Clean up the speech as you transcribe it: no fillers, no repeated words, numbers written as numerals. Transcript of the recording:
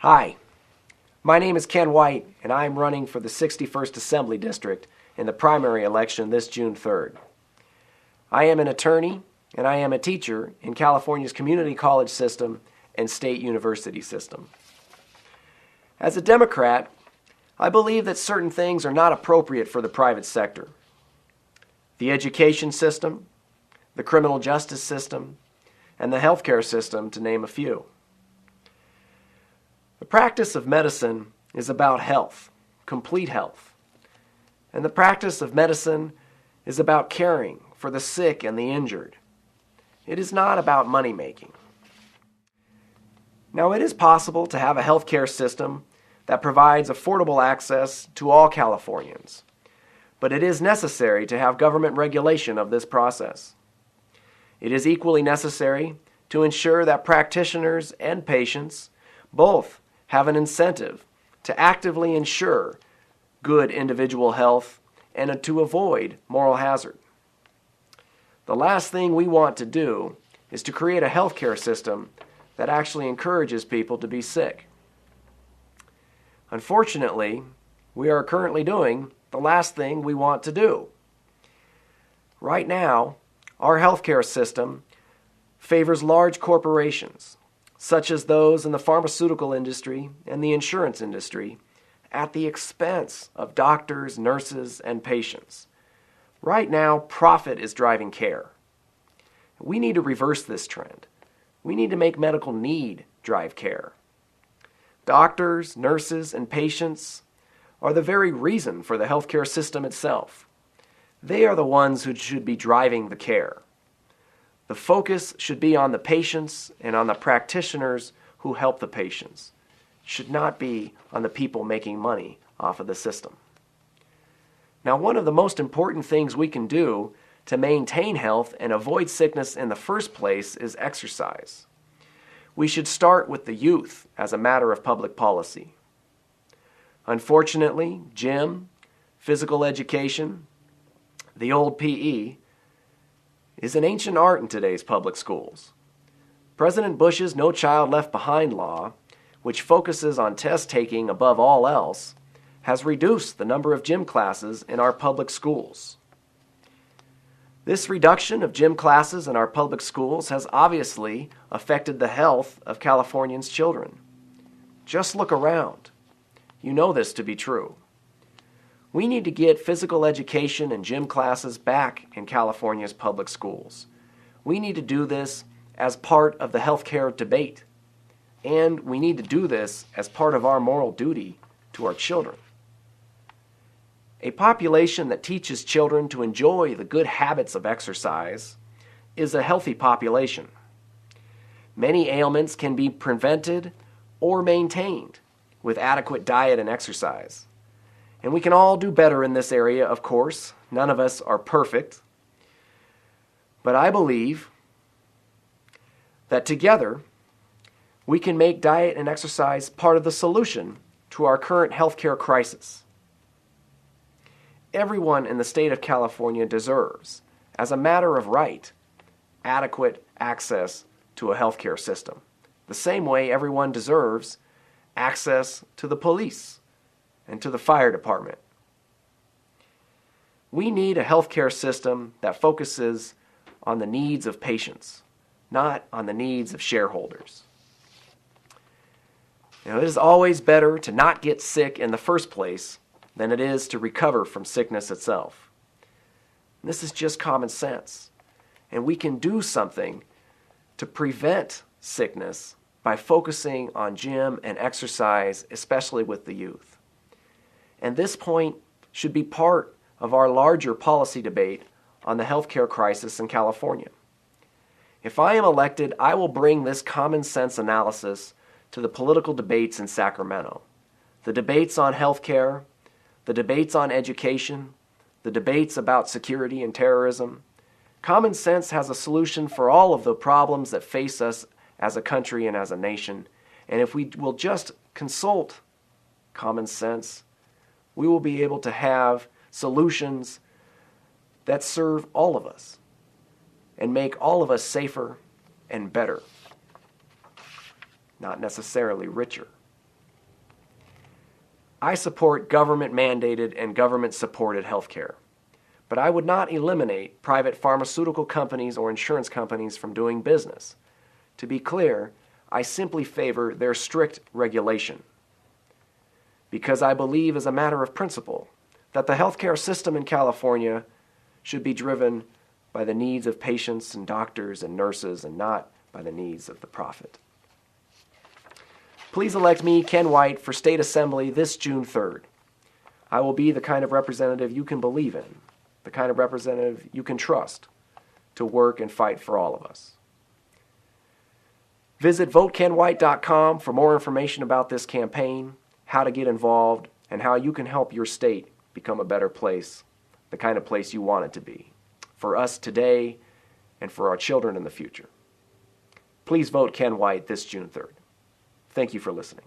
Hi, my name is Ken White, and I am running for the 61st Assembly District in the primary election this June 3rd. I am an attorney, and I am a teacher in California's community college system and state university system. As a Democrat, I believe that certain things are not appropriate for the private sector. The education system, the criminal justice system, and the healthcare system, to name a few. The practice of medicine is about health, complete health. And the practice of medicine is about caring for the sick and the injured. It is not about money making. Now, it is possible to have a healthcare system that provides affordable access to all Californians, but it is necessary to have government regulation of this process. It is equally necessary to ensure that practitioners and patients both have an incentive to actively ensure good individual health and to avoid moral hazard. The last thing we want to do is to create a healthcare system that actually encourages people to be sick. Unfortunately, we are currently doing the last thing we want to do. Right now, our healthcare system favors large corporations, such as those in the pharmaceutical industry and the insurance industry, at the expense of doctors, nurses, and patients. Right now, profit is driving care. We need to reverse this trend. We need to make medical need drive care. Doctors, nurses, and patients are the very reason for the healthcare system itself. They are the ones who should be driving the care. The focus should be on the patients and on the practitioners who help the patients. It should not be on the people making money off of the system. Now, one of the most important things we can do to maintain health and avoid sickness in the first place is exercise. We should start with the youth as a matter of public policy. Unfortunately, gym, physical education, the old PE, is an ancient art in today's public schools. President Bush's No Child Left Behind law, which focuses on test taking above all else, has reduced the number of gym classes in our public schools. This reduction of gym classes in our public schools has obviously affected the health of Californians' children. Just look around. You know this to be true. We need to get physical education and gym classes back in California's public schools. We need to do this as part of the healthcare debate. And we need to do this as part of our moral duty to our children. A population that teaches children to enjoy the good habits of exercise is a healthy population. Many ailments can be prevented or maintained with adequate diet and exercise. And we can all do better in this area, of course. None of us are perfect. But I believe that together we can make diet and exercise part of the solution to our current healthcare crisis. Everyone in the state of California deserves, as a matter of right, adequate access to a healthcare system. The same way everyone deserves access to the police and to the fire department. We need a healthcare system that focuses on the needs of patients, not on the needs of shareholders. It is always better to not get sick in the first place than it is to recover from sickness itself. This is just common sense. And we can do something to prevent sickness by focusing on gym and exercise, especially with the youth. And this point should be part of our larger policy debate on the healthcare crisis in California. If I am elected, I will bring this common sense analysis to the political debates in Sacramento. The debates on healthcare, the debates on education, the debates about security and terrorism. Common sense has a solution for all of the problems that face us as a country and as a nation. And if we will just consult common sense, we will be able to have solutions that serve all of us and make all of us safer and better, not necessarily richer. I support government-mandated and government-supported health care, but I would not eliminate private pharmaceutical companies or insurance companies from doing business. To be clear, I simply favor their strict regulation, because I believe as a matter of principle that the healthcare system in California should be driven by the needs of patients and doctors and nurses and not by the needs of the profit. Please elect me, Ken White, for State Assembly this June 3rd. I will be the kind of representative you can believe in, the kind of representative you can trust to work and fight for all of us. Visit votekenwhite.com for more information about this campaign, how to get involved, and how you can help your state become a better place, the kind of place you want it to be, for us today and for our children in the future. Please vote Ken White this June 3rd. Thank you for listening.